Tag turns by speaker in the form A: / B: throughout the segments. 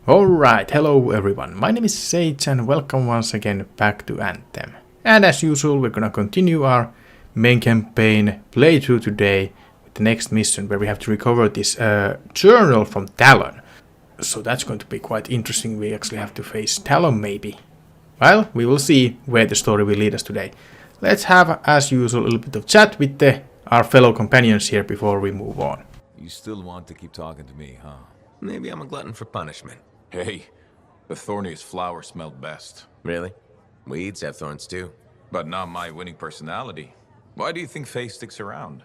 A: Alright, hello everyone, my name is Sage and welcome once again back to Anthem. And as usual, we're gonna continue our main campaign playthrough today with the next mission where we have to recover this journal from Talon. So that's going to be quite interesting. We actually have to face Talon maybe. Well, we will see where the story will lead us today. Let's have, as usual, a little bit of chat with our fellow companions here before we move on.
B: You still want to keep talking to me, huh?
C: Maybe I'm a glutton for punishment.
B: Hey, the thorniest flower smelled best.
C: Really? Weeds have thorns too.
B: But not my winning personality. Why do you think Faye sticks around?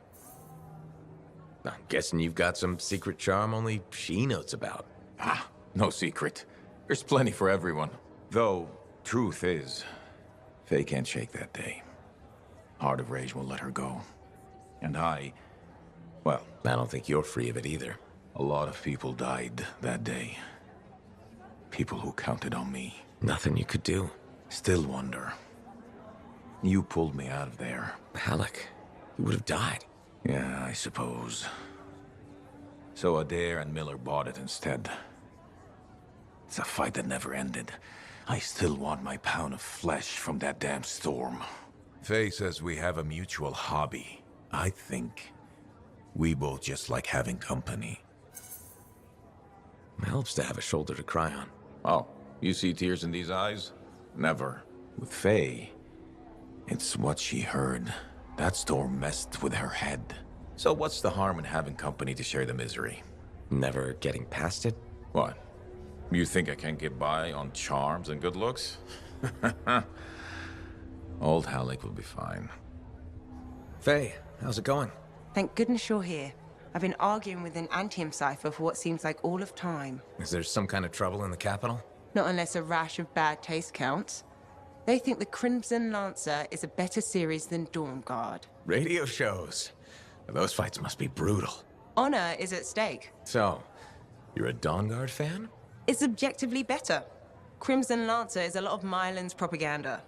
C: I'm guessing you've got some secret charm only she knows about.
B: Ah, no secret. There's plenty for everyone. Though, truth is, Faye can't shake that day. Heart of Rage won't let her go. And well,
C: I don't think you're free of it either.
B: a lot of people died that day. People who counted on me.
C: Nothing you could do.
B: Still wonder. You pulled me out of there.
C: Halleck, you would have died.
B: Yeah, I suppose. So Adair and Miller bought it instead. It's a fight that never ended. I still want my pound of flesh from that damn storm. Faye says we have a mutual hobby. I think we both just like having company.
C: It helps to have a shoulder to cry on.
B: Oh, you see tears in these eyes? Never. With Faye, it's what she heard. That storm messed with her head. So what's the harm in having company to share the misery?
C: Never getting past it?
B: What? You think I can't get by on charms and good looks? Old Halleck will be fine.
C: Faye, how's it going?
D: Thank goodness you're here. I've been arguing with an Anthem cipher for what seems like all of time.
C: Is there some kind of trouble in the capital?
D: Not unless a rash of bad taste counts. They think the Crimson Lancer is a better series than Dawn Guard.
C: Radio shows. Those fights must be brutal.
D: Honor is at stake.
C: So, you're a Dawn Guard fan?
D: It's objectively better. Crimson Lancer is a lot of Mylan's propaganda.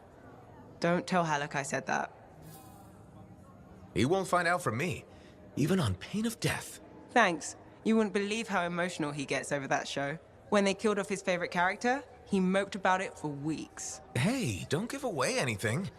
D: Don't tell Halleck I said that.
C: He won't find out from me, even on pain of death.
D: Thanks. You wouldn't believe how emotional he gets over that show. When they killed off his favorite character, he moped about it for weeks.
C: Hey, don't give away anything.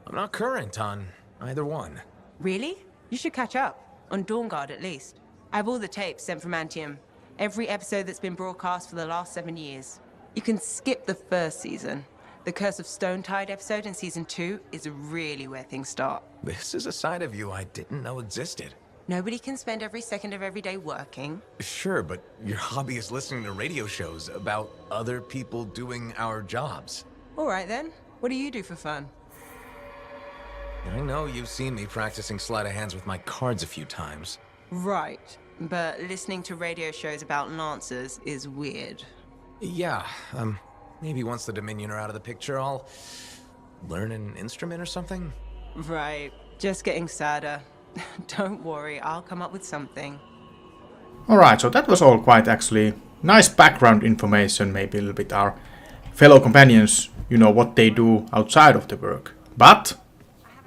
C: I'm not current on either one.
D: Really? You should catch up. On Dawn Guard, at least. I have all the tapes sent from Anthem. Every episode that's been broadcast for the last 7 years. You can skip the first season. The Curse of Stonetide episode in season 2 is really where things start.
C: This is a side of you I didn't know existed.
D: Nobody can spend every second of every day working.
C: Sure, but your hobby is listening to radio shows about other people doing our jobs.
D: All right then. What do you do for fun?
C: I know you've seen me practicing sleight of hands with my cards a few times.
D: Right. But listening to radio shows about Lancers is weird.
C: Yeah, maybe once the Dominion are out of the picture, I'll learn an instrument or something?
D: Right. Just getting sadder. Don't worry, I'll come up with something.
A: Alright, so that was all quite actually nice background information, maybe a little bit our fellow companions, you know, what they do outside of the work. But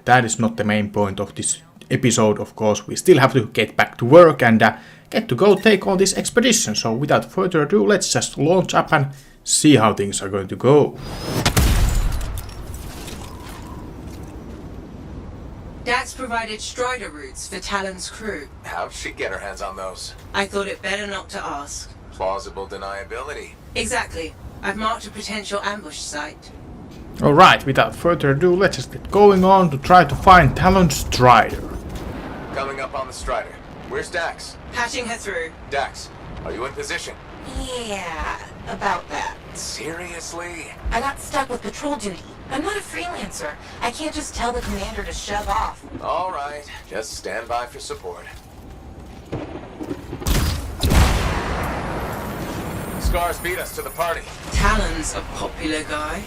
A: that is not the main point of this episode, of course. We still have to get back to work and get to go take on this expedition. So without further ado, let's just launch up and see how things are going to go.
D: Dax provided Strider routes for Talon's crew.
C: How'd she get her hands on those?
D: I thought it better not to ask.
C: Plausible deniability.
D: Exactly. I've marked a potential ambush site.
A: Alright, without further ado, let's just get going on to try to find Talon's Strider.
C: Coming up on the Strider. Where's Dax?
D: Patching her through.
C: Dax, are you in position?
E: Yeah, about that.
C: Seriously?
E: I got stuck with patrol duty. I'm not a freelancer. I can't just tell the commander to shove off.
C: All right, just stand by for support. Scars beat us to the party.
D: Talon's a popular guy.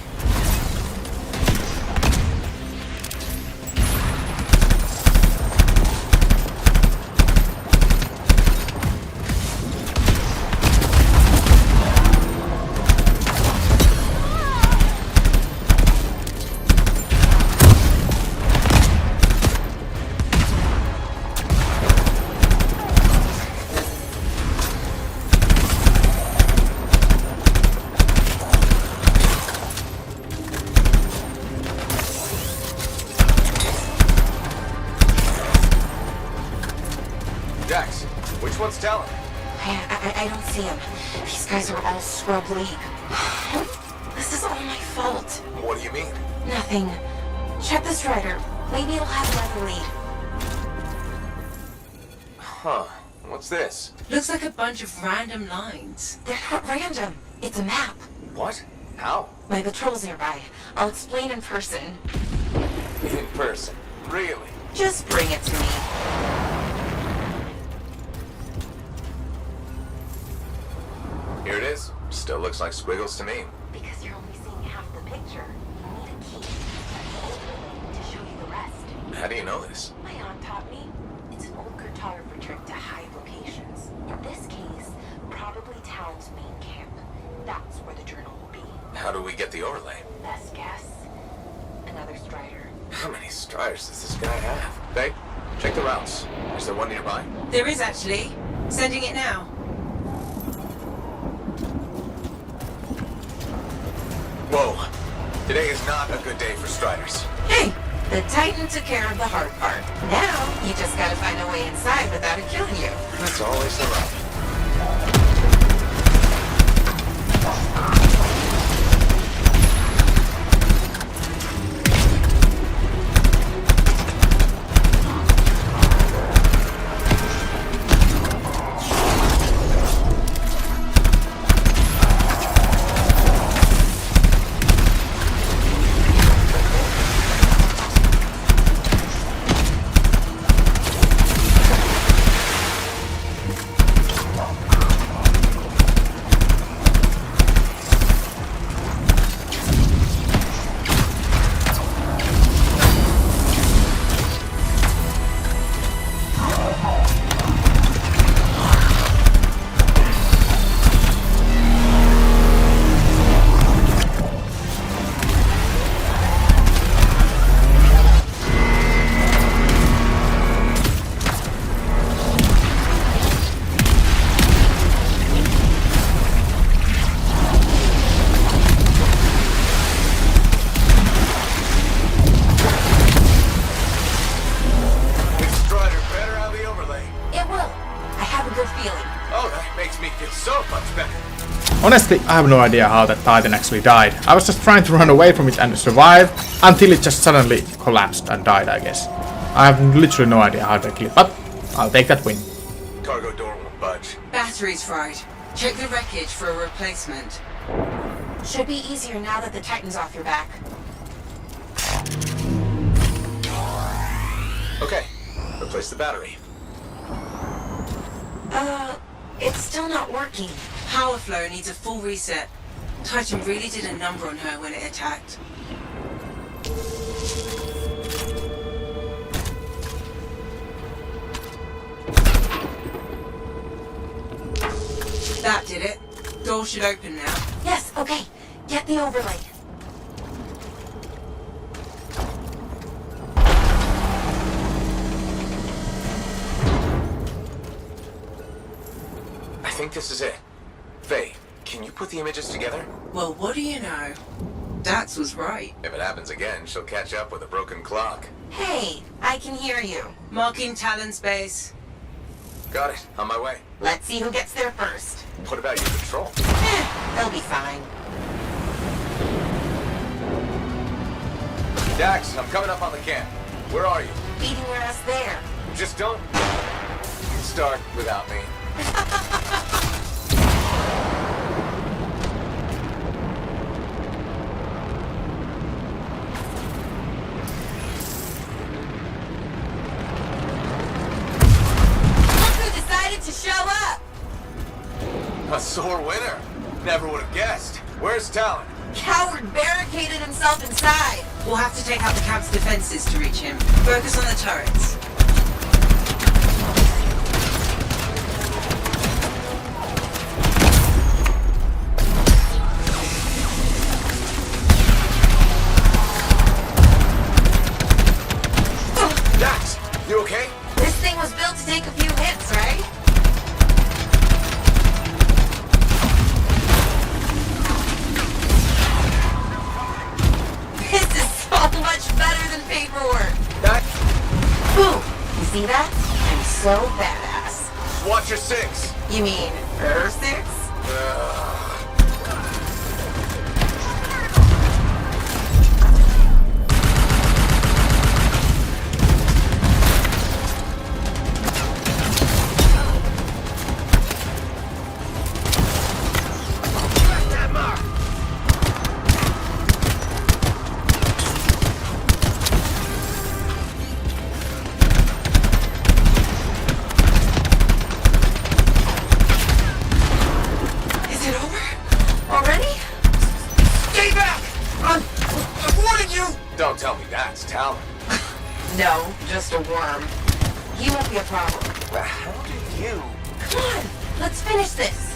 E: Adamantium. These guys are all scrub league. This is all my fault.
C: What do you mean?
E: Nothing. Check the strider. Maybe it'll have another lead.
C: Huh. What's this?
D: Looks like a bunch of random lines.
E: They're not random. It's a map.
C: What? How?
E: My patrol's nearby. I'll explain in person.
C: In person. Really?
E: Just bring it to me.
C: Here it is. Still looks like squiggles to me.
E: Because you're only seeing half the picture. You need a key. To show you the rest.
C: How do you know this?
E: My aunt taught me. It's an old cartographer trick to hide locations. In this case, probably Talon's main camp. That's where the journal will be.
C: How do we get the overlay?
E: Best guess? Another strider.
C: How many striders does this guy have? Hey, check the routes. Is there one nearby?
D: There is actually. Sending it now.
C: Whoa. Today is not a good day for striders.
E: Hey! The Titan took care of the hard part. Now, you just gotta find a way inside without it killing you.
C: That's always the rub.
A: Honestly, I have no idea how that Titan actually died. I was just trying to run away from it and survive until it just suddenly collapsed and died, I guess. I have literally no idea how to kill it, but I'll take that win.
C: Cargo door won't budge.
D: Battery's fried. Check the wreckage for a replacement.
E: Should be easier now that the Titan's off your back.
C: Okay, replace the battery.
E: It's still not working.
D: Power flow needs a full reset. Titan really did a number on her when it attacked. That did it. Door should open now.
E: Yes, okay. Get the overlay.
C: I think this is it. Faye, can you put the images together?
D: Well, what do you know? Dax was right.
C: If it happens again, she'll catch up with a broken clock.
E: Hey, I can hear you.
D: Marking Talon's base.
C: Got it. On my way.
E: Let's see who gets there first.
C: What about your patrol?
E: They'll be fine.
C: Dax, I'm coming up on the camp. Where are you?
E: Beating your ass there.
C: Just don't start without me.
E: To show up!
C: A sore winner. Never would have guessed. Where's Talon?
E: Coward barricaded himself inside.
D: We'll have to take out the camp's defenses to reach him. Focus on the turrets.
C: Dax, you okay?
E: This thing was built to take a few hits, right? This is so much better than paperwork. Boom! You see that? I'm so badass.
C: Watch your six.
E: You mean Is it over? Already? Stay back! I'm warning you!
C: Don't tell me that's Talon.
E: No, just a worm. He won't be a problem.
C: Well, how did you?
E: Come on, let's finish this.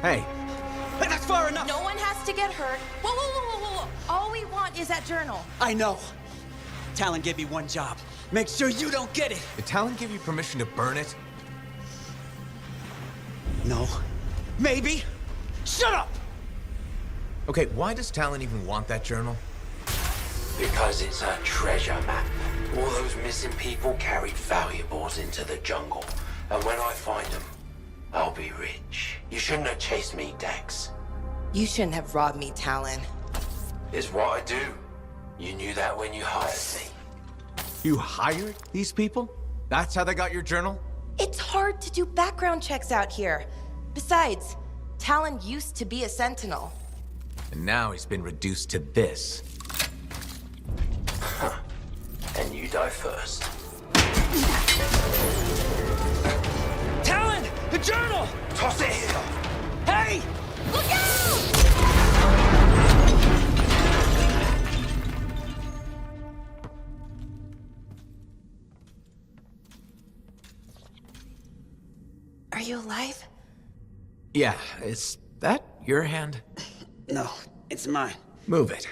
C: Hey.
F: That's far enough!
G: No one has to get hurt. Whoa, whoa, whoa, whoa, whoa. All we want is that journal.
F: I know. Talon gave me one job. Make sure you don't get it.
C: Did Talon give you permission to burn it?
F: No. Maybe. Shut up!
C: Okay, why does Talon even want that journal?
H: Because it's a treasure map. All those missing people carried valuables into the jungle. And when I find them, I'll be rich. You shouldn't have chased me, Dax.
G: You shouldn't have robbed me, Talon.
H: It's what I do. You knew that when you hired me.
C: You hired these people? That's how they got your journal?
G: It's hard to do background checks out here. Besides, Talon used to be a sentinel.
C: And now he's been reduced to this.
H: And you die first.
F: Talon! The journal!
H: Toss it here!
F: Hey!
G: Look out! Are you alive?
C: Yeah, is that your hand?
F: No, it's mine.
C: Move it.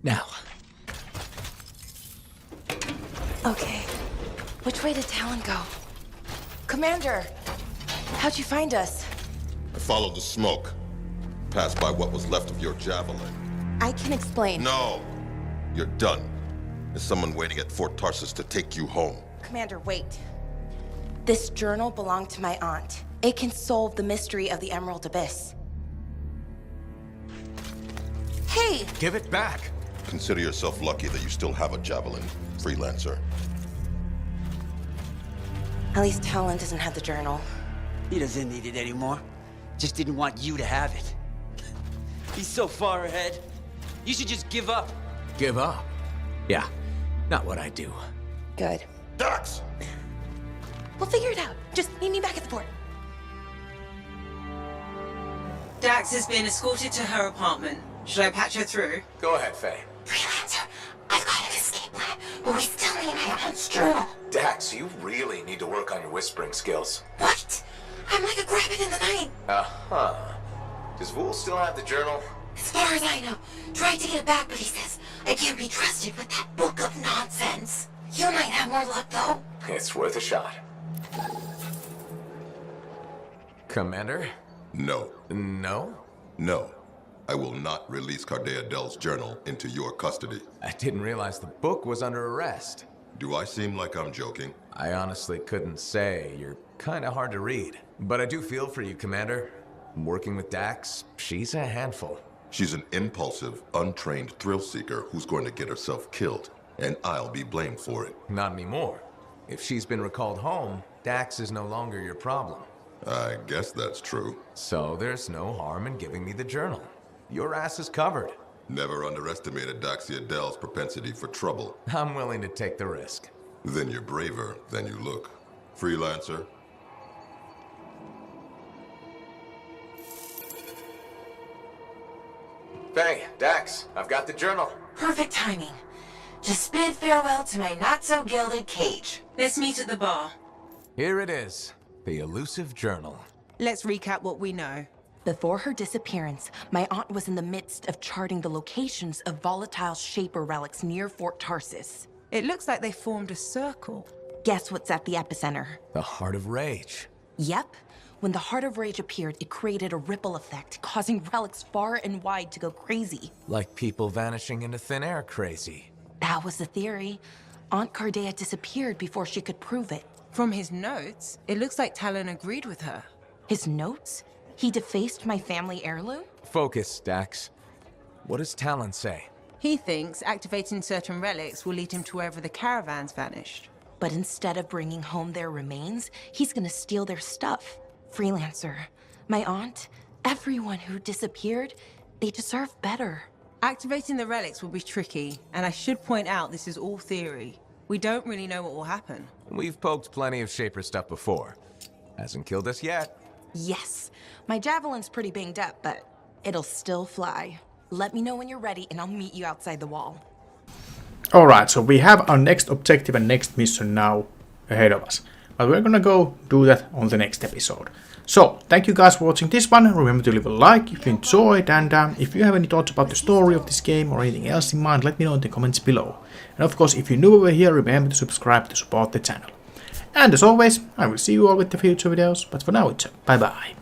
C: Now.
G: Okay. Which way did Talon go? Commander! How'd you find us?
I: I followed the smoke. Passed by what was left of your javelin.
G: I can explain.
I: No! You're done. There's someone waiting at Fort Tarsus to take you home.
G: Commander, wait. This journal belonged to my aunt. It can solve the mystery of the Emerald Abyss. Hey!
C: Give it back!
I: Consider yourself lucky that you still have a javelin, Freelancer.
G: At least Talon doesn't have the journal.
F: He doesn't need it anymore. Just didn't want you to have it. He's so far ahead. You should just give up.
C: Give up? Yeah, not what I do.
G: Good.
I: Dax!
G: We'll figure it out. Just meet me back at the port.
D: Dax has been escorted to her apartment. Should I patch her through?
C: Go ahead, Faye.
E: Freelancer, I've got an escape plan, but we still need my aunt's journal.
B: Dax, you really need to work on your whispering skills.
E: What? I'm like a rabbit in the night.
B: Uh-huh. Does Vool still have the journal?
E: As far as I know, tried to get it back, but he says I can't be trusted with that book of nonsense. You might have more luck, though.
B: It's worth a shot.
C: Commander?
I: No.
C: No?
I: No. I will not release Cardea Dell's journal into your custody.
C: I didn't realize the book was under arrest.
I: Do I seem like I'm joking?
C: I honestly couldn't say. You're kinda hard to read. But I do feel for you, Commander. Working with Dax, she's a handful.
I: She's an impulsive, untrained thrill seeker who's going to get herself killed, and I'll be blamed for it.
C: Not anymore. If she's been recalled home, Dax is no longer your problem.
I: I guess that's true.
C: So there's no harm in giving me the journal. Your ass is covered.
I: Never underestimated Daxia Dell's propensity for trouble.
C: I'm willing to take the risk.
I: Then you're braver than you look. Freelancer.
B: Faye, Dax, I've got the journal.
E: Perfect timing. Just bid farewell to my not-so-gilded cage.
D: Let's meet at the bar.
C: Here it is. The elusive journal.
D: Let's recap what we know.
G: Before her disappearance, my aunt was in the midst of charting the locations of volatile Shaper relics near Fort Tarsus.
D: It looks like they formed a circle.
G: Guess what's at the epicenter?
C: The Heart of Rage.
G: Yep. When the Heart of Rage appeared, it created a ripple effect, causing relics far and wide to go crazy.
C: Like people vanishing into thin air crazy.
G: That was the theory. Aunt Cardea disappeared before she could prove it.
D: From his notes, it looks like Talon agreed with her.
G: His notes? He defaced my family heirloom?
C: Focus, Dax. What does Talon say?
D: He thinks activating certain relics will lead him to wherever the caravans vanished.
G: But instead of bringing home their remains, he's gonna steal their stuff. Freelancer, my aunt, everyone who disappeared, they deserve better.
D: Activating the relics will be tricky, and I should point out this is all theory. We don't really know what will happen.
C: We've poked plenty of Shaper stuff before. Hasn't killed us yet.
G: Yes, my javelin's pretty banged up, but it'll still fly. Let me know when you're ready and I'll meet you outside the wall.
A: Alright, so we have our next objective and next mission now ahead of us. But we're gonna go do that on the next episode. So, thank you guys for watching this one. Remember to leave a like if you enjoyed, and if you have any thoughts about the story of this game or anything else in mind, let me know in the comments below. And of course, if you're new over here, remember to subscribe to support the channel. And as always, I will see you all with the future videos, but for now it's bye bye.